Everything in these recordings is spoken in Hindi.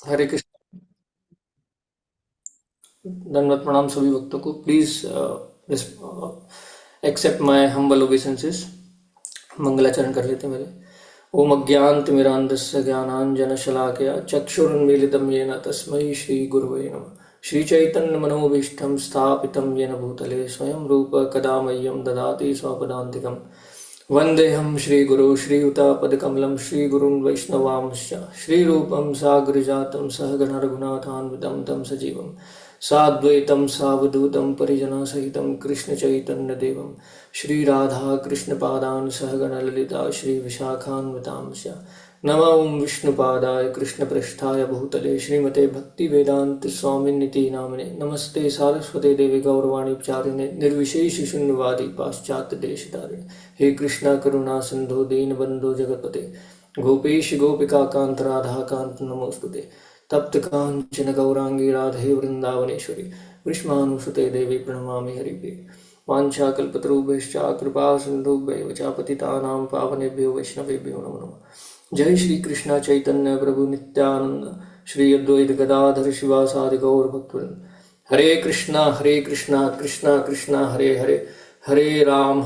हरे कृष्ण। दंडवत प्रणाम सभी भक्तों को। Please accept my humble obeisances. मंगलाचरण कर लेते हैं पहले। ओम अज्ञानतिमिरान्धस्य ज्ञानाञ्जनशलाकया चक्षुरुन्मीलितं येन तस्मै श्रीगुरवे नमः। श्रीचैतन्यमनोभीष्टं स्थापितं येन भूतले स्वयं रूप कदा मह्यं ददाति स्वपदान्तिकम्। वन्देऽहं श्रीगुरो श्रीयुतापदकमलं श्रीगुरुन् वैष्णवांश्च श्रीरूपं साग्रजातं सहगण रघुनाथान्वितं तं सजीवं साद्वैतं सावधूतं परिजनसहितं कृष्णचैतन्यदेवं श्रीराधाकृष्णपादान् सहगण ललिता श्रीविशाखान्वितांश्च। नमो ओं विष्णुपादाय कृष्णप्रेष्ठाय भूतले श्रीमते भक्तिवेदान्त स्वामिन्निति नामिने। नमस्ते सारस्वते देवी गौरवाणी प्रचारिणे निर्विशेष शून्यवादी पाश्चात्य देशधारिणे। हे कृष्णा करुणा सिंधु दीनबंधु जगतपते गोपेश गोपिका कांत राधा कांत नमोस्तुते। तप्त कांचन गौरांगी राधे वृंदावनेश्वरी कृष्णानुसुते देवी प्रणमामि हरिप्रिये। वाञ्छाकल्पतरुभ्यश्च कृपा सिन्धुभ्यैव च पतितानां पावनेभ्यो वैष्णवेभ्यो नमो नमः। जय श्री कृष्ण चैतन्य प्रभु नित्यानंद श्री अद्वैत गदाधर शिवासादि गौर भक्तवृंद। हरे कृष्णा कृष्णा कृष्णा हरे हरे, हरे राम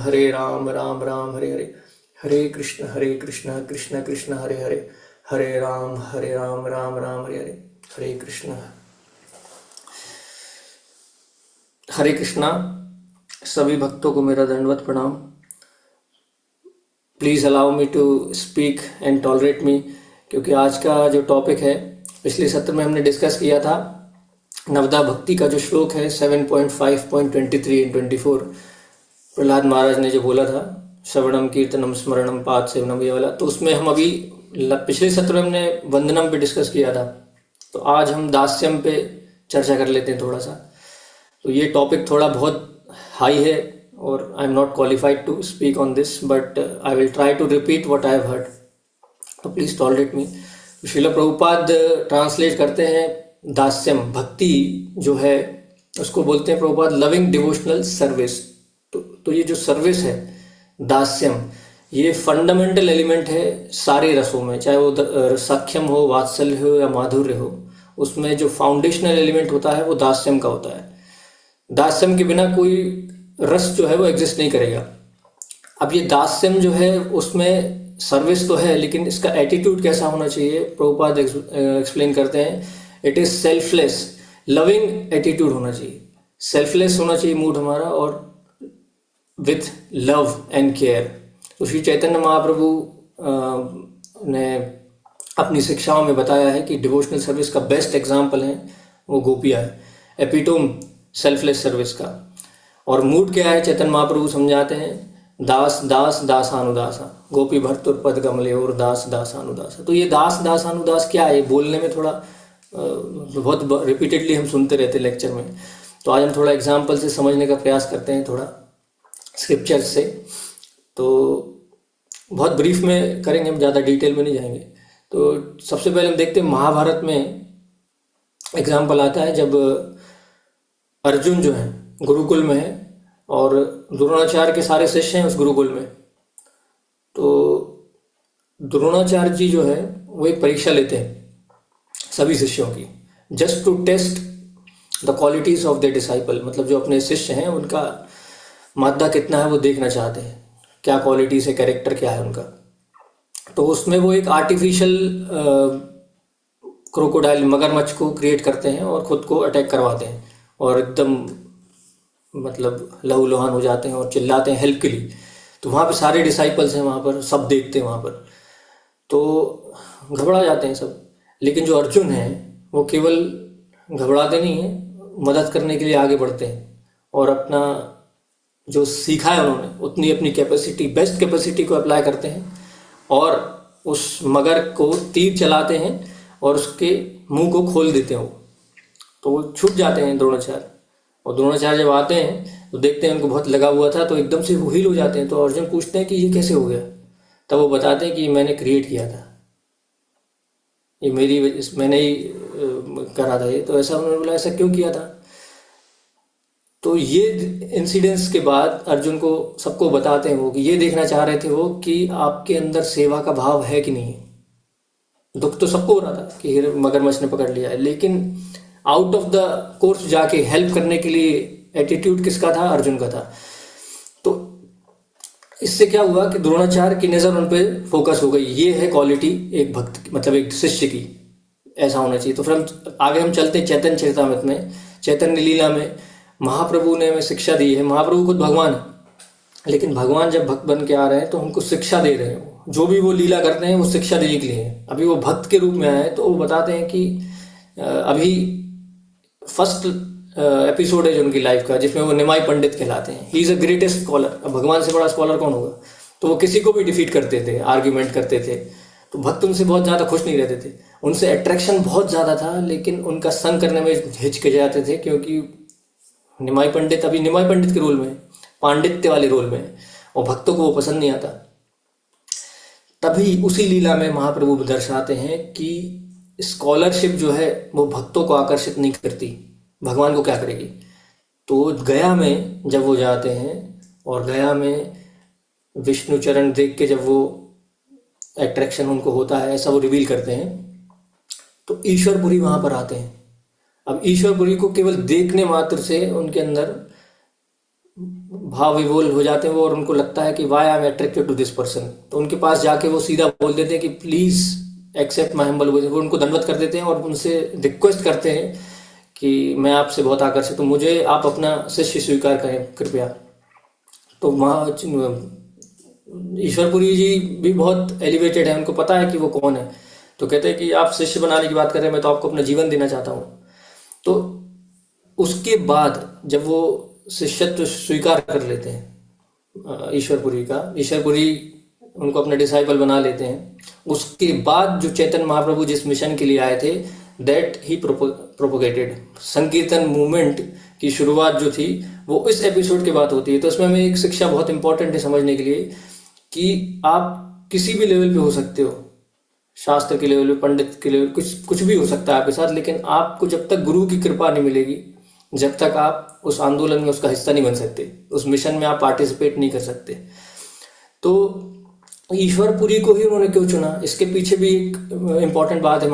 राम राम हरे हरे। हरे कृष्ण कृष्ण कृष्ण हरे हरे, हरे राम राम राम हरे हरे। हरे कृष्ण। हरे कृष्णा। सभी भक्तों को मेरा दंडवत प्रणाम। Please allow me to speak and tolerate me, क्योंकि आज का जो टॉपिक है पिछले सत्र में हमने डिस्कस किया था। नवदा भक्ति का जो श्लोक है 7.5.23 एंड 24, प्रहलाद महाराज ने जो बोला था, श्रवणम कीर्तनम स्मरणम पाद सेवनम, ये वाला। तो उसमें हम अभी पिछले सत्र में हमने वंदनम पे डिस्कस किया था, तो आज हम दास्यम पे चर्चा कर लेते हैं थोड़ा सा। तो ये टॉपिक थोड़ा बहुत हाई है और I am not qualified to speak on this, but I will try to repeat what I have heard, तो please tolerate me. Srila Prabhupada translate करते हैं दास्यम, भक्ति जो है उसको बोलते हैं प्रभुपाद लविंग डिवोशनल सर्विस। तो ये जो सर्विस है दास्यम, ये फंडामेंटल एलिमेंट है सारे रसों में, चाहे वो सख्यम हो, वात्सल्य हो या माधुर्य हो। उसमें जो फाउंडेशनल एलिमेंट होता है वो दास्यम का होता है। दास्यम के बिना कोई रस जो है वो एग्जिस्ट नहीं करेगा। अब ये दास्यम जो है उसमें सर्विस तो है, लेकिन इसका एटीट्यूड कैसा होना चाहिए, प्रभुपाद एक्सप्लेन करते हैं। It is selfless loving attitude होना चाहिए, सेल्फलेस होना चाहिए मूड हमारा, और विथ लव एंड केयर। तो श्री चैतन्य महाप्रभु ने अपनी शिक्षाओं में बताया है कि डिवोशनल सर्विस का बेस्ट एग्जाम्पल है वो गोपियाँ है, एपिटोम सेल्फलेस सर्विस का। और मूड क्या है चैतन्य महाप्रभु समझाते हैं, दास दास दासानुदासा गोपी भर्तुर पद कमले और दास दासानुदासा। तो ये दास दासानुदास क्या है, बोलने में थोड़ा बहुत रिपीटेडली हम सुनते रहते लेक्चर में। तो आज हम थोड़ा एग्जाम्पल से समझने का प्रयास करते हैं, थोड़ा स्क्रिप्चर से। तो बहुत ब्रीफ में करेंगे, हम ज़्यादा डिटेल में नहीं जाएंगे। तो सबसे पहले हम देखते हैं महाभारत में एग्जाम्पल आता है जब अर्जुन जो है गुरुकुल में है और द्रोणाचार्य के सारे शिष्य हैं उस गुरुकुल में। तो द्रोणाचार्य जी जो है वो एक परीक्षा लेते हैं सभी शिष्यों की, just to test the qualities of the disciple. मतलब जो अपने शिष्य हैं उनका मादा कितना है वो देखना चाहते हैं, क्या क्वालिटीज है, कैरेक्टर क्या है उनका। तो उसमें वो एक आर्टिफिशियल क्रोकोडाइल मगरमच्छ को क्रिएट करते हैं और खुद को अटैक करवाते हैं, और एकदम मतलब लहूलुहान हो जाते हैं और चिल्लाते हैं हेल्प के लिए। तो वहाँ पे सारे डिसाइपल्स हैं, वहाँ पर सब देखते हैं वहाँ पर, तो घबरा जाते हैं सब। लेकिन जो अर्जुन है वो केवल घबराते नहीं हैं, मदद करने के लिए आगे बढ़ते हैं और अपना जो सीखा है उन्होंने उतनी अपनी कैपेसिटी, बेस्ट कैपेसिटी को अप्लाई करते हैं और उस मगर को तीर चलाते हैं और उसके मुंह को खोल देते हैं वो। तो वो छूट जाते हैं द्रोणाचार्य। और द्रोणाचार्य जब आते हैं तो देखते हैं उनको बहुत लगा हुआ था, तो एकदम से वो हील हो जाते हैं। तो अर्जुन पूछते हैं कि ये कैसे हो गया, तब वो बताते हैं कि मैंने क्रिएट किया था, ये मैंने ही करा था ये। तो ऐसा उन्होंने बोला, ऐसा क्यों किया था। तो ये इंसिडेंट्स के बाद अर्जुन को सबको बताते हैं वो कि ये देखना चाह रहे थे वो कि आपके अंदर सेवा का भाव है कि नहीं है। दुख तो सबको हो रहा था कि मगरमच्छ ने पकड़ लिया है, लेकिन आउट ऑफ द कोर्स जाके हेल्प करने के लिए एटीट्यूड किसका था? अर्जुन का था। तो इससे क्या हुआ कि द्रोणाचार्य की नज़र उन पे फोकस हो गई। ये है क्वालिटी एक भक्त मतलब एक शिष्य की, ऐसा होना चाहिए। तो फिर हम आगे हम चलते हैं चैतन्य चरितामृत में। चैतन्य लीला में महाप्रभु ने हमें शिक्षा दी है। महाप्रभु खुद भगवान है, लेकिन भगवान जब भक्त बन के आ रहे हैं तो हमको शिक्षा दे रहे हैं। जो भी वो लीला करते हैं वो शिक्षा देने के लिए है। अभी वो भक्त के रूप में आए हैं तो वो बताते हैं कि अभी फर्स्ट एपिसोड है जो उनकी लाइफ का, जिसमें वो निमाई पंडित कहलाते हैं। He is a greatest scholar. अब भगवान से बड़ा स्कॉलर कौन होगा? तो वो किसी को भी डिफीट करते थे, आर्ग्यूमेंट करते थे। तो भक्त उनसे बहुत ज़्यादा खुश नहीं रहते थे, उनसे अट्रैक्शन बहुत ज़्यादा था, लेकिन उनका संग करने में हिचकिचाते थे, क्योंकि निमाई पंडित अभी निमाई पंडित के रोल में, पांडित्य वाले रोल में, और भक्तों को वो पसंद नहीं आता। तभी उसी लीला में महाप्रभु दर्शाते हैं कि स्कॉलरशिप जो है वो भक्तों को आकर्षित नहीं करती, भगवान को क्या करेगी। तो गया में जब वो जाते हैं और गया में विष्णु चरण देख के जब वो अट्रैक्शन उनको होता है, ऐसा वो रिवील करते हैं, तो ईश्वरपुरी वहाँ पर आते हैं। अब ईश्वरपुरी को केवल देखने मात्र से उनके अंदर भाव विभोल हो जाते हैं वो, और उनको लगता है कि why I am attracted to this person. तो उनके पास जाके वो सीधा बोल देते हैं कि प्लीज़ एक्सेप्ट माई हम्बल। वो उनको दंडवत कर देते हैं और उनसे रिक्वेस्ट करते हैं कि मैं आपसे बहुत आकर्षित हूँ, मुझे आप अपना शिष्य स्वीकार करें कृपया। तो वहाँ ईश्वरपुरी जी भी बहुत एलिवेटेड है, उनको पता है कि वो कौन है। तो कहते हैं कि आप शिष्य बनाने की बात कर रहे हैं, मैं तो आपको अपना जीवन देना चाहता हूँ। तो उसके बाद जब वो शिष्यत्व स्वीकार कर लेते हैं ईश्वरपुरी का, ईश्वरपुरी उनको अपने डिसाइपल बना लेते हैं, उसके बाद जो चैतन्य महाप्रभु जिस मिशन के लिए आए थे, दैट ही प्रोपोगेटेड। संकीर्तन मूवमेंट की शुरुआत जो थी वो इस एपिसोड के बाद होती है। तो इसमें हमें एक शिक्षा बहुत इंपॉर्टेंट है समझने के लिए कि आप किसी भी लेवल पे हो सकते हो, शास्त्र के लेवल पे, पंडित के लेवल, कुछ भी हो सकता है आपके साथ, लेकिन आपको जब तक गुरु की कृपा नहीं मिलेगी, जब तक आप उस आंदोलन में उसका हिस्सा नहीं बन सकते, उस मिशन में आप पार्टिसिपेट नहीं कर सकते। तो ईश्वरपुरी को ही उन्होंने क्यों चुना, इसके पीछे भी एक इम्पॉर्टेंट बात है।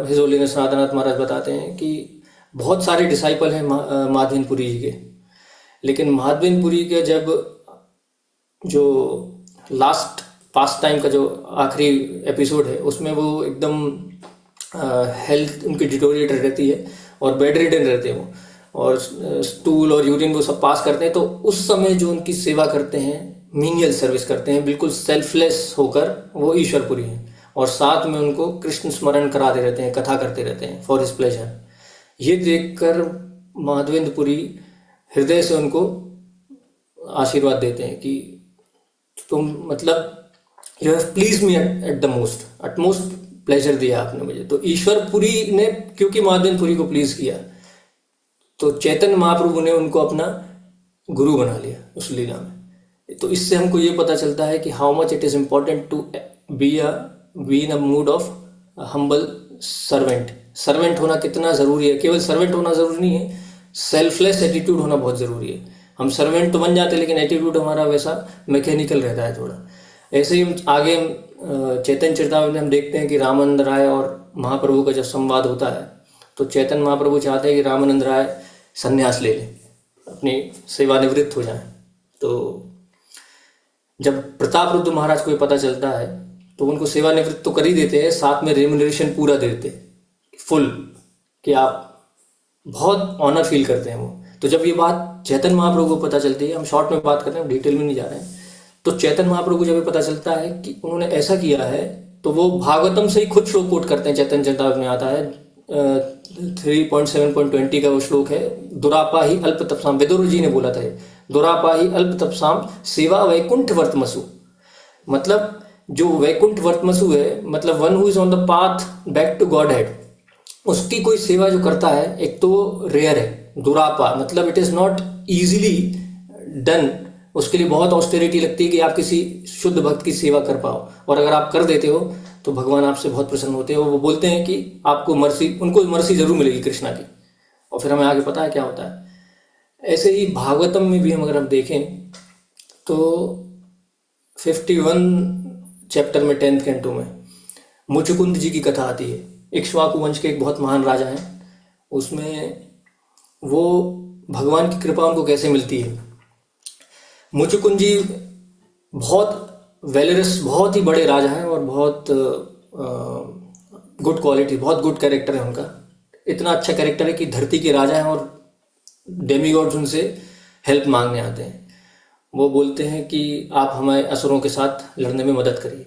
हिज होलीनेस सनातननाथ महाराज बताते हैं कि बहुत सारे डिसाइपल हैं माधवेंद्रपुरी जी के, लेकिन माधवेंद्रपुरी के जब जो लास्ट पास्ट टाइम का जो आखिरी एपिसोड है, उसमें वो एकदम हेल्थ उनकी डिटोरिएट रहती है और बेड रिडन रहते हैं वो, और स्टूल और यूरिन वो सब पास करते हैं। तो उस समय जो उनकी सेवा करते हैं, मीनियल सर्विस करते हैं, बिल्कुल सेल्फलेस होकर, वो ईश्वरपुरी हैं। और साथ में उनको कृष्ण स्मरण कराते रहते हैं, कथा करते रहते हैं फॉर हिज प्लेजर। ये देखकर माधवेंद्रपुरी हृदय से उनको आशीर्वाद देते हैं कि तुम मतलब you have please me at the most, utmost pleasure दिया आपने मुझे। तो ईश्वरपुरी ने क्योंकि माधवेंद्रपुरी को प्लीज किया, तो चैतन्य महाप्रभु ने उनको अपना गुरु बना लिया उस लीला में। तो इससे हमको ये पता चलता है कि how much it is important to be in a mood of humble servant. Servant होना कितना ज़रूरी है। केवल सर्वेंट होना ज़रूरी नहीं है, सेल्फलेस एटीट्यूड होना बहुत ज़रूरी है। हम सर्वेंट तो बन जाते हैं, लेकिन एटीट्यूड हमारा वैसा मैकेनिकल रहता है थोड़ा। ऐसे ही आगे चैतन्य चरितामृत में हम देखते हैं कि रामानंद राय और महाप्रभु का जब संवाद होता है, तो चैतन्य महाप्रभु चाहते हैं कि रामानंद राय संन्यास ले लें, अपनी सेवानिवृत्त हो जाए। तो जब प्रताप रुद्र महाराज को ये पता चलता है तो उनको सेवानिवृत्त तो कर ही देते हैं, साथ में रेम्युनरेशन पूरा दे देते फुल, कि आप बहुत ऑनर फील करते हैं वो। तो जब ये बात चैतन्य महाप्रभु को पता चलती है, हम शॉर्ट में बात कर रहे हैं, डिटेल में नहीं जा रहे हैं, तो चैतन्य महाप्रभु को जब ये पता चलता है कि उन्होंने ऐसा किया है, तो वो भागवतम से ही खुद श्लोक कोट करते हैं। चैतन्य चरितामृत में आता है 3.7.20 का वो श्लोक है, दुरापा ही अल्प तपसाम, विदुर जी ने बोला था, दुरापा ही अल्प तपसाम सेवा वैकुंठ वर्तमसु। मतलब जो वैकुंठ वर्तमसु है, मतलब one who is on the path back to godhead, उसकी कोई सेवा जो करता है, एक तो रेयर है। दुरापा मतलब it is not easily done, उसके लिए बहुत ऑस्टेरिटी लगती है कि आप किसी शुद्ध भक्त की सेवा कर पाओ, और अगर आप कर देते हो तो भगवान आपसे बहुत प्रसन्न होते हैं। वो बोलते हैं कि आपको मर्सी, उनको मर्सी जरूर मिलेगी कृष्णा की। और फिर हमें आगे पता है क्या होता है। ऐसे ही भागवतम में भी हम अगर हम देखें तो 51 चैप्टर में 10th कैंटो में मुचुकुंद जी की कथा आती है। इक्ष्वाकु वंश के एक बहुत महान राजा हैं, उसमें वो भगवान की कृपा उनको कैसे मिलती है। मुचुकुंद जी बहुत वेलरस, बहुत ही बड़े राजा हैं और बहुत गुड क्वालिटी, बहुत गुड कैरेक्टर है उनका। इतना अच्छा कैरेक्टर है कि धरती के राजा हैं और डेमीगॉड्स उनसे हेल्प मांगने आते हैं। वो बोलते हैं कि आप हमें असुरों के साथ लड़ने में मदद करिए।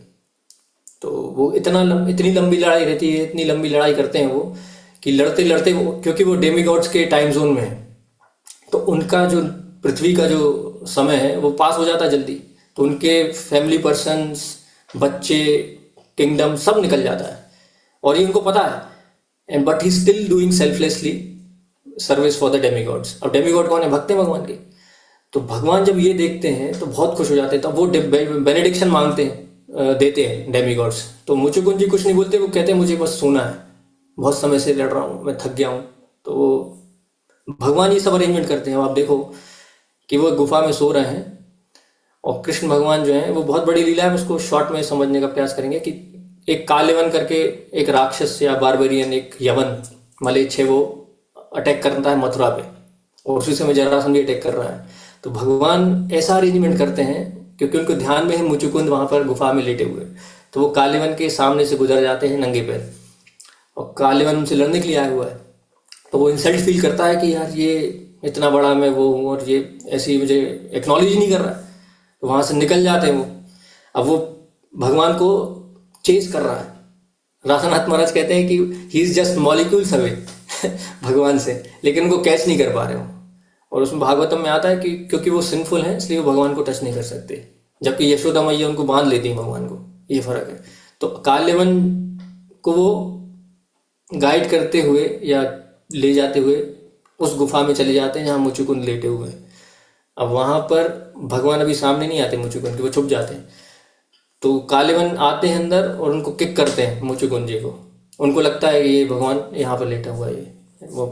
तो वो इतनी लंबी लड़ाई रहती है, इतनी लंबी लड़ाई करते हैं वो कि लड़ते लड़ते वो, क्योंकि वो डेमीगॉड्स के टाइम जोन में है, तो उनका जो पृथ्वी का जो समय है वो पास हो जाता है जल्दी। तो उनके फैमिली पर्सन्स, बच्चे, किंगडम सब निकल जाता है और ये उनको पता है। And but he still doing selflessly service for the demigods. अब डेमीगॉड कौन है? भक्त हैं भगवान के। तो भगवान जब ये देखते हैं तो बहुत खुश हो जाते हैं। तब वो बेनेडिक्शन मांगते हैं, देते हैं डेमीगॉड्स। तो मुचुकुंद जी कुछ नहीं बोलते, वो कहते हैं मुझे बस सोना है, बहुत समय से लड़ रहा हूँ, मैं थक गया हूँ। तो भगवान ये सब अरेंजमेंट करते हैं। आप देखो कि वो गुफा में सो रहे हैं और कृष्ण भगवान जो है, वो बहुत बड़ी लीला है, उसको शॉर्ट में समझने का प्रयास करेंगे कि एक कालेवन करके एक राक्षस या बारबेरियन, एक यवन मलेच्छ है, वो अटैक करता है मथुरा पे और उसी समय जरासंध भी अटैक कर रहा है। तो भगवान ऐसा अरेंजमेंट करते हैं क्योंकि उनको ध्यान में है मुचुकुंद वहां पर गुफा में लेटे हुए। तो वो कालेवन के सामने से गुजर जाते हैं नंगे पैर और कालेवन उनसे लड़ने के लिए आया हुआ है। तो वो इंसल्ट फील करता है कि यार ये इतना बड़ा मैं वो हूँ और ये ऐसी मुझे एक्नॉलेज नहीं कर रहा है। तो वहां से निकल जाते हैं वो। अब वो भगवान को चेस कर रहा है। राधानाथ महाराज कहते हैं कि he is just molecules away भगवान से, लेकिन उनको कैच नहीं कर पा रहे हो। और उसमें भागवतम में आता है कि क्योंकि वो सिंफुल हैं इसलिए वो भगवान को टच नहीं कर सकते, जबकि यशोदा मैया उनको बांध लेती है भगवान को। ये फर्क है। तो काल्यवन को वो गाइड करते हुए या ले जाते हुए उस गुफा में चले जाते हैं जहाँ मुचुकुंद लेटे हुए हैं। अब वहां पर भगवान अभी सामने नहीं आते मुचुकुंद के, वो छुप जाते हैं। तो कालेवन आते हैं अंदर और उनको किक करते हैं मुचुकुंद जी को। उनको लगता है कि ये भगवान यहाँ पर लेटा हुआ है वो,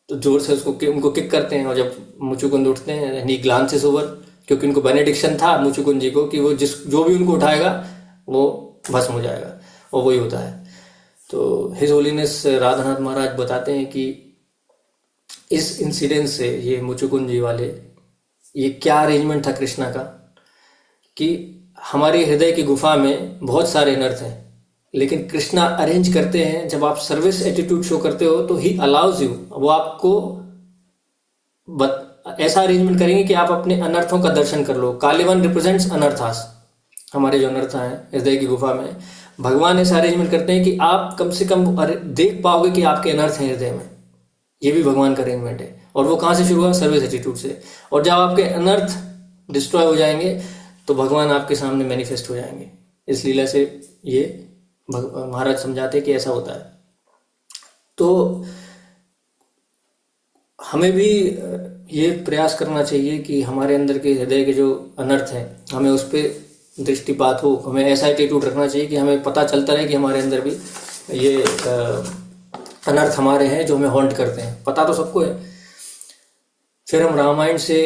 तो जोर से उनको किक करते हैं। और जब मुचुकुंद उठते हैं, ही ग्लांसेस ओवर, क्योंकि उनको बेनेडिक्शन था मुचुकुंद जी को कि वो जो भी उनको उठाएगा वो भस्म हो जाएगा, और वही होता है। तो हिज होलीनेस राधानाथ महाराज बताते हैं कि इस इंसिडेंट से, ये मुचुकुंद जी वाले, ये क्या अरेंजमेंट था कृष्णा का कि हमारे हृदय की गुफा में बहुत सारे अनर्थ हैं, लेकिन कृष्णा अरेंज करते हैं। जब आप सर्विस एटीट्यूड शो करते हो तो ही अलाउज यू, वो आपको ऐसा अरेंजमेंट करेंगे कि आप अपने अनर्थों का दर्शन कर लो। कालेवन रिप्रेजेंट्स अनर्थास, हमारे जो अनर्थ हैं हृदय की गुफा में। भगवान ऐसा अरेंजमेंट करते हैं कि आप कम से कम देख पाओगे कि आपके अनर्थ हैं हृदय में। ये भी भगवान का अरेंजमेंट है। और वो कहाँ से शुरू हुआ? सर्विस एटीट्यूड से। और जब आपके अनर्थ डिस्ट्रॉय हो जाएंगे तो भगवान आपके सामने मैनिफेस्ट हो जाएंगे। इस लीला से ये महाराज समझाते हैं कि ऐसा होता है। तो हमें भी ये प्रयास करना चाहिए कि हमारे अंदर के हृदय के जो अनर्थ हैं, हमें उस पर दृष्टिपात हो। हमें ऐसा एटीट्यूड रखना चाहिए कि हमें पता चलता रहे कि हमारे अंदर भी ये अनर्थ हमारे हैं जो हमें हॉन्ट करते हैं। पता तो सबको है। फिर हम रामायण से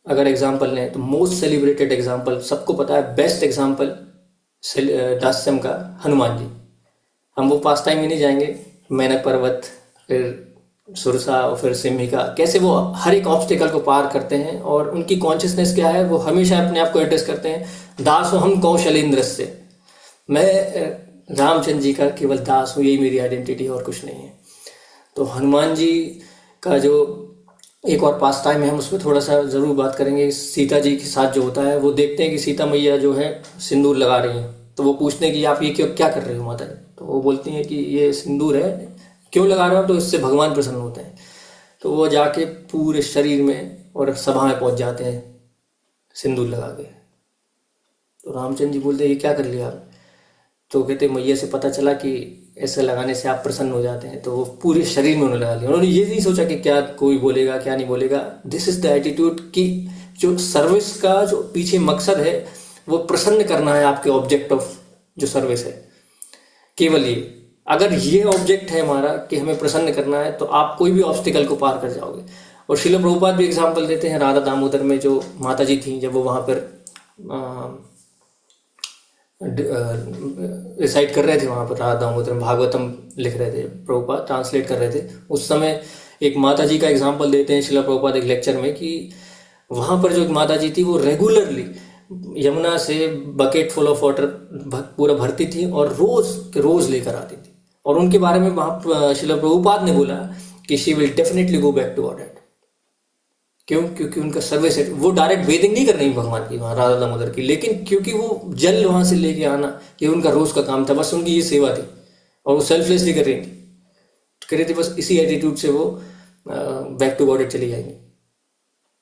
अगर एग्जाम्पल लें तो मोस्ट सेलिब्रेटेड एग्जाम्पल, सबको पता है, बेस्ट एग्जाम्पल दास्यम का हनुमान जी। हम वो पास टाइम में नहीं जाएंगे। मेनक पर्वत, फिर सुरसा और फिर सिम्हिका, कैसे वो हर एक ऑब्स्टिकल को पार करते हैं और उनकी कॉन्शियसनेस क्या है, वो हमेशा अपने आप को एड्रेस करते हैं, दासो हम कौशलेंद्र से, मैं रामचंद्र जी का केवल दास हूँ, यही मेरी आइडेंटिटी और कुछ नहीं है। तो हनुमान जी का जो एक और पास टाइम है, हम उस पर थोड़ा सा ज़रूर बात करेंगे। सीता जी के साथ जो होता है, वो देखते हैं कि सीता मैया जो है सिंदूर लगा रही हैं। तो वो पूछते हैं कि आप ये क्या कर रहे हो माता जी? तो वो बोलती हैं कि ये सिंदूर है, क्यों लगा रहे हो? तो इससे भगवान प्रसन्न होते हैं। तो वो जाके पूरे शरीर में और सभा में पहुंच जाते हैं सिंदूर लगा के। तो रामचंद्र जी बोलते हैं ये क्या कर लिया आप? तो कहते मैया से पता चला कि ऐसा लगाने से आप प्रसन्न हो जाते हैं। तो वो पूरे शरीर में उन्होंने लगा लिया। उन्होंने ये नहीं सोचा कि क्या कोई बोलेगा क्या नहीं बोलेगा। दिस इज द एटीट्यूड कि जो सर्विस का जो पीछे मकसद है वो प्रसन्न करना है आपके ऑब्जेक्ट ऑफ जो सर्विस है। केवल ये, अगर ये ऑब्जेक्ट है हमारा कि हमें प्रसन्न करना है, तो आप कोई भी ऑब्स्टिकल को पार कर जाओगे। और श्रील प्रभुपाद भी एग्जाम्पल देते हैं राधा दामोदर में, जो माता जी थी जब वो वहाँ पर रिसाइट कर रहे थे वहाँ पर, राधा दामोदरम भागवतम लिख रहे थे, प्रभुपाद ट्रांसलेट कर रहे थे उस समय। एक माता जी का एग्जाम्पल देते हैं शिला प्रभुपाद एक लेक्चर में कि वहाँ पर जो एक माता जी थी वो रेगुलरली यमुना से बकेट फुल ऑफ वाटर पूरा भरती थी और रोज के रोज लेकर आती थी। और उनके बारे में वहाँ शिला प्रभुपाद ने बोला कि she will definitely go back to godhead. क्यों? क्योंकि उनका सर्विस है, वो डायरेक्ट वेदिंग नहीं कर रही भगवान की वहाँ राधा दामोदर की, लेकिन क्योंकि वो जल वहाँ से लेके आना ये उनका रोज का काम था, बस उनकी ये सेवा थी और वो सेल्फलेसली कर रही थी बस इसी एटीट्यूड से वो बैक टू गॉडेड चली जाएंगी।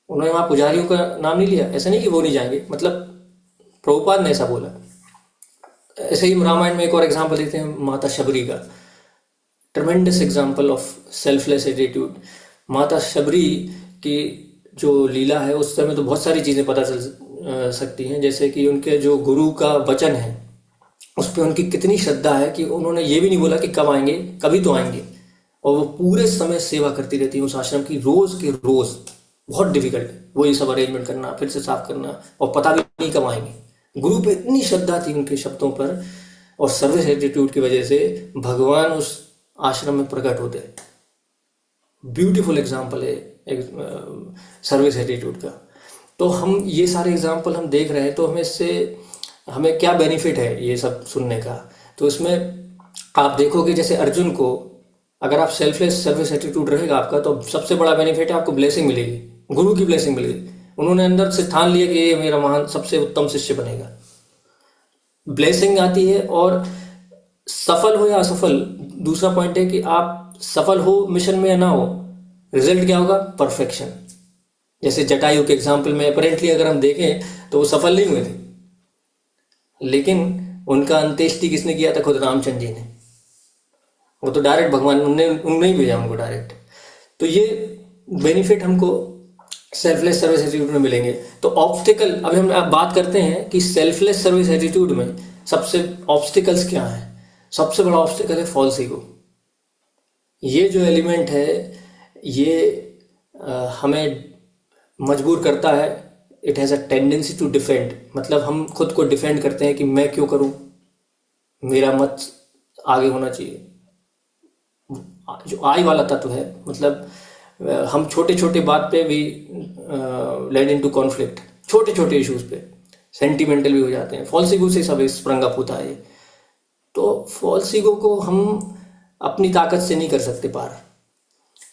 उन्होंने वहाँ पुजारियों का नाम नहीं लिया, ऐसा नहीं कि वो नहीं जाएंगे, मतलब प्रभुपाद ने ऐसा बोला। ऐसे ही रामायण में एक और एग्जाम्पल देते हैं माता शबरी का, tremendous example of selfless attitude. माता शबरी की जो लीला है उस समय तो बहुत सारी चीज़ें पता चल सकती हैं, जैसे कि उनके जो गुरु का वचन है उस पर उनकी कितनी श्रद्धा है कि उन्होंने ये भी नहीं बोला कि कब आएंगे, कभी तो आएंगे, और वो पूरे समय सेवा करती रहती है उस आश्रम की, रोज के रोज। बहुत डिफिकल्ट है वो ये सब अरेंजमेंट करना, फिर से साफ करना, और पता भी नहीं कब आएंगे। गुरु पे इतनी श्रद्धा थी उनके शब्दों पर, और सर्विस एटीट्यूड की वजह से भगवान उस आश्रम में प्रकट होते। ब्यूटीफुल एग्जाम्पल है सर्विस एटीट्यूड का। तो हम ये सारे एग्जाम्पल हम देख रहे हैं, तो हमें क्या बेनिफिट है ये सब सुनने का? तो इसमें आप देखोगे जैसे अर्जुन को, अगर आप सेल्फलेस सर्विस एटीट्यूड रहेगा आपका, तो सबसे बड़ा बेनिफिट है आपको ब्लेसिंग मिलेगी, गुरु की ब्लेसिंग मिलेगी। उन्होंने अंदर से ठान लिया कि ये मेरा महान सबसे उत्तम शिष्य बनेगा, ब्लेसिंग आती है। और सफल हो या असफल, दूसरा पॉइंट है कि आप सफल हो मिशन में या ना हो, रिजल्ट क्या होगा? परफेक्शन। जैसे जटायु के एग्जाम्पल में अपेरेंटली अगर हम देखें तो वो सफल नहीं हुए थे, लेकिन उनका अंत्येष्टि किसने किया था? खुद रामचंद्र जी ने। वो तो डायरेक्ट भगवान उनने ही भेजा उनको डायरेक्ट। तो ये बेनिफिट हमको सेल्फलेस सर्विस एटीट्यूड में मिलेंगे। तो ऑब्स्टिकल, अभी हम बात करते हैं कि सेल्फलेस सर्विस एटीट्यूड में सबसे ऑब्स्टिकल्स क्या है। सबसे बड़ा ऑब्स्टिकल है फॉल्स ईगो। ये जो एलिमेंट है ये हमें मजबूर करता है, it has a tendency to defend, मतलब हम खुद को डिफेंड करते हैं कि मैं क्यों करूं, मेरा मत आगे होना चाहिए। जो आई वाला तत्व है, मतलब हम छोटे छोटे बात पे भी लेड इनटू कॉन्फ्लिक्ट, छोटे छोटे इश्यूज पे सेंटिमेंटल भी हो जाते हैं। फॉल्स ईगो से सब स्प्रंग अप होता है। तो फॉल्स ईगो को हम अपनी ताकत से नहीं कर सकते पार।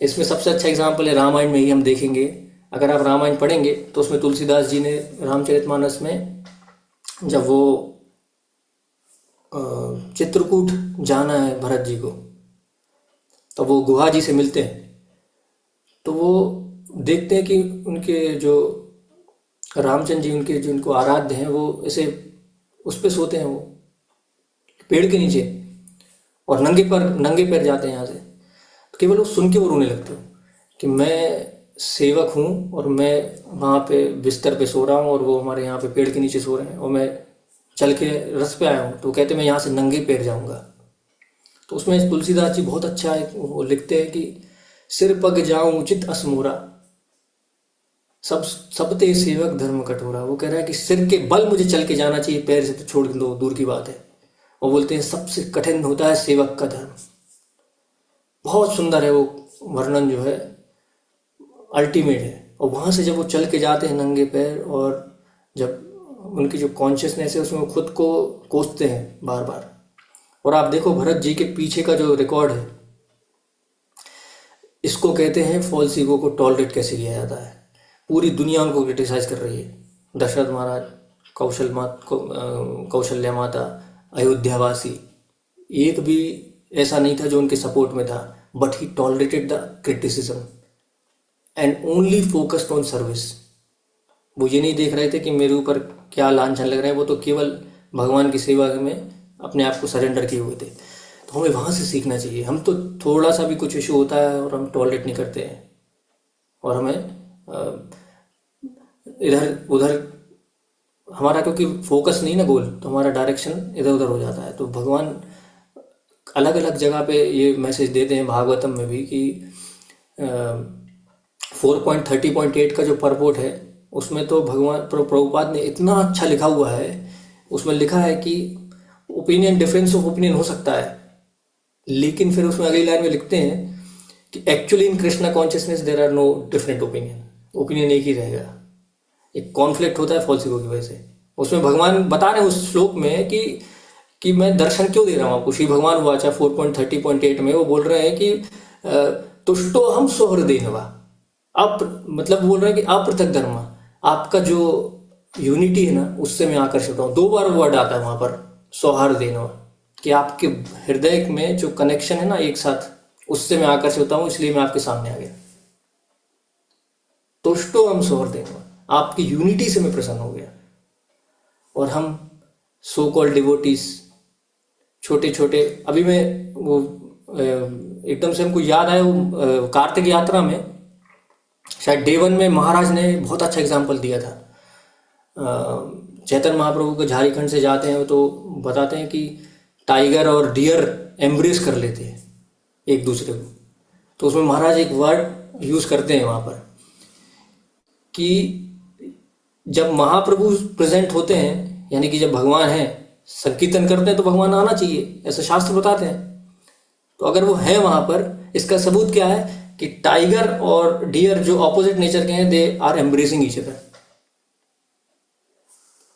इसमें सबसे अच्छा एग्जाम्पल है रामायण में ही हम देखेंगे। अगर आप रामायण पढ़ेंगे तो उसमें तुलसीदास जी ने रामचरितमानस में जब वो चित्रकूट जाना है भरत जी को, तो वो गुहा जी से मिलते हैं, तो वो देखते हैं कि उनके जो रामचंद्र जी उनके जो उनको आराध्य हैं वो ऐसे उस पे सोते हैं, वो पेड़ के नीचे, और नंगे पैर जाते हैं यहाँ से। तो केवल वो सुन के वो रोने लगते हो कि मैं सेवक हूँ और मैं वहाँ पे बिस्तर पे सो रहा हूँ और वो हमारे यहाँ पे पेड़ के नीचे सो रहे हैं, और मैं चल के रस पे आया हूँ। तो कहते मैं यहाँ से नंगे पैर जाऊँगा। तो उसमें तुलसीदास जी बहुत अच्छा है, वो लिखते हैं कि सिर पग जाऊं उचित असमोरा, सब ते सेवक धर्म कठोरा। वो कह रहा है कि सिर के बल मुझे चल के जाना चाहिए, पैर से तो छोड़ दो, दूर की बात है। और बोलते हैं सबसे कठिन होता है सेवक का धर्म। बहुत सुंदर है वो वर्णन, जो है अल्टीमेट है। और वहां से जब वो चल के जाते हैं नंगे पैर, और जब उनकी जो कॉन्शियसनेस है उसमें वो खुद को कोसते हैं बार बार। और आप देखो भरत जी के पीछे का जो रिकॉर्ड है, इसको कहते हैं फॉल्स ईगो को टॉलरेट कैसे किया जाता है। पूरी दुनिया उनको क्रिटिसाइज कर रही है, दशरथ महाराज, कौशल्या माता, अयोध्यावासी, एक भी ऐसा नहीं था जो उनके सपोर्ट में था, but he tolerated the criticism and only focused on service. वो ये नहीं देख रहे थे कि मेरे ऊपर क्या लांछन लग रहा है, वो तो केवल भगवान की सेवा में अपने आप को सरेंडर किए हुए थे। तो हमें वहाँ से सीखना चाहिए। हम तो थोड़ा सा भी कुछ इशू होता है और हम टॉलरेट नहीं करते हैं, और हमें इधर उधर, हमारा क्योंकि फोकस नहीं ना गोल, तो हमारा डायरेक्शन इधर उधर हो जाता है। तो भगवान अलग अलग जगह पे ये मैसेज देते हैं भागवतम में भी कि 4.30.8 का जो परपोट है उसमें तो भगवान प्रभुपाद ने इतना अच्छा लिखा हुआ है उसमें लिखा है कि ओपिनियन, डिफरेंस ऑफ ओपिनियन हो सकता है, लेकिन फिर उसमें अगली लाइन में लिखते हैं कि actually in Krishna consciousness there are no different opinion, opinion एक ही रहेगा। एक कॉन्फ्लिक्ट होता है फॉल्स ईगो की वजह से। उसमें भगवान बता रहे हैं उस श्लोक में कि मैं दर्शन क्यों दे रहा हूँ आपको। श्री भगवान वाचा 4.30.8 में वो बोल रहे हैं कि तुष्टो हम सौहृदयेनवा, आप मतलब बोल रहे हैं कि अपृथक धर्म, आपका जो यूनिटी है ना उससे मैं आकर्षित हूँ। 2 बार वर्ड आता है वहां पर सौहार्देनवा, कि आपके हृदय में जो कनेक्शन है ना एक साथ, उससे मैं आकर्षित होता हूँ, इसलिए मैं आपके सामने आ गया। तुष्टो हम सौहृदयेनवा, आपकी यूनिटी से मैं प्रसन्न हो गया। और हम सो कॉल्ड डिवोटीज, छोटे छोटे, अभी मैं वो एकदम से हमको याद आया वो कार्तिक यात्रा में शायद डे 1 में महाराज ने बहुत अच्छा एग्जाम्पल दिया था। चैतन्य महाप्रभु को झारखंड से जाते हैं तो बताते हैं कि टाइगर और डियर एम्ब्रेस कर लेते हैं एक दूसरे को। तो उसमें महाराज एक वर्ड यूज करते हैं वहां पर कि जब महाप्रभु प्रेजेंट होते हैं, यानी कि जब भगवान है, संकीर्तन करते हैं तो भगवान आना चाहिए, ऐसा शास्त्र बताते हैं। तो अगर वो है वहां पर, इसका सबूत क्या है कि टाइगर और डियर जो ऑपोजिट नेचर के हैं, they are embracing each other.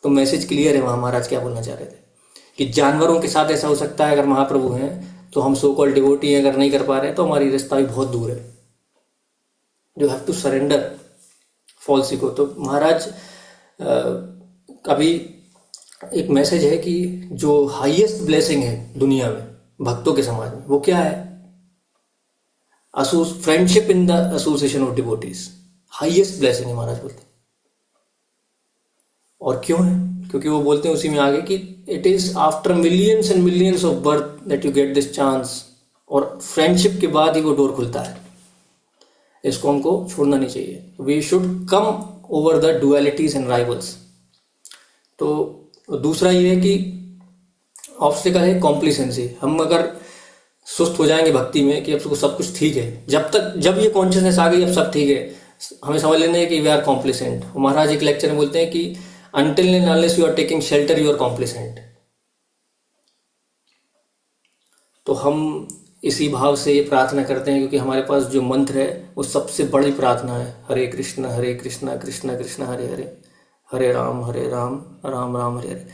तो मैसेज क्लियर है वहां, महाराज क्या बोलना चाह रहे थे कि जानवरों के साथ ऐसा हो सकता है अगर महाप्रभु हैं, तो हम सो कॉल्ड डिवोटी अगर नहीं कर पा रहे हैं तो हमारी रास्ता भी बहुत दूर है। You have to surrender false ego. तो महाराज अभी एक मैसेज है कि जो हाईएस्ट ब्लेसिंग है दुनिया में भक्तों के समाज में, वो क्या है? Friendship in the association of devotees, highest blessing है महाराज बोलते हैं। और क्यों है? क्योंकि वो बोलते हैं उसी में आगे कि it is after millions and millions of birth that you get this chance, और फ्रेंडशिप के बाद ही वो डोर खुलता है। इसको हमको छोड़ना नहीं चाहिए। We should come over the dualities and rivals. तो दूसरा ये है कि ऑब्स्टिकल है कॉम्प्लिसेंसी। हम अगर सुस्त हो जाएंगे भक्ति में कि अब सब कुछ ठीक है, जब ये कॉन्शियसनेस आ गई अब सब ठीक है, हमें समझ लेना है कि वी आर कॉम्प्लिसेंट। महाराज एक लेक्चर में बोलते हैं कि until and unless you are taking shelter you are complacent. तो हम इसी भाव से ये प्रार्थना करते हैं, क्योंकि हमारे पास जो मंत्र है वो सबसे बड़ी प्रार्थना है, हरे कृष्णा कृष्णा कृष्णा हरे हरे, हरे राम राम राम हरे हरे।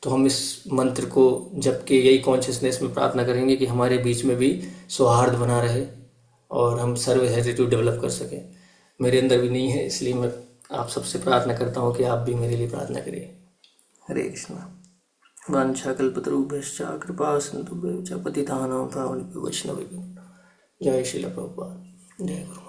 तो हम इस मंत्र को जबकि यही कॉन्शियसनेस में प्रार्थना करेंगे कि हमारे बीच में भी सौहार्द बना रहे और हम सर्व एटीट्यूड डेवलप कर सकें। मेरे अंदर भी नहीं है, इसलिए मैं आप सबसे प्रार्थना करता हूँ कि आप भी मेरे लिए प्रार्थना करिए। हरे कृष्णा। वाञ्छाकल्पतरुभ्यश्च कृपा सिन्धुभ्यश्च पतितानां पावनेभ्यो वैष्णवेभ्यो। जय श्रील प्रभुपाद, जय गुरु।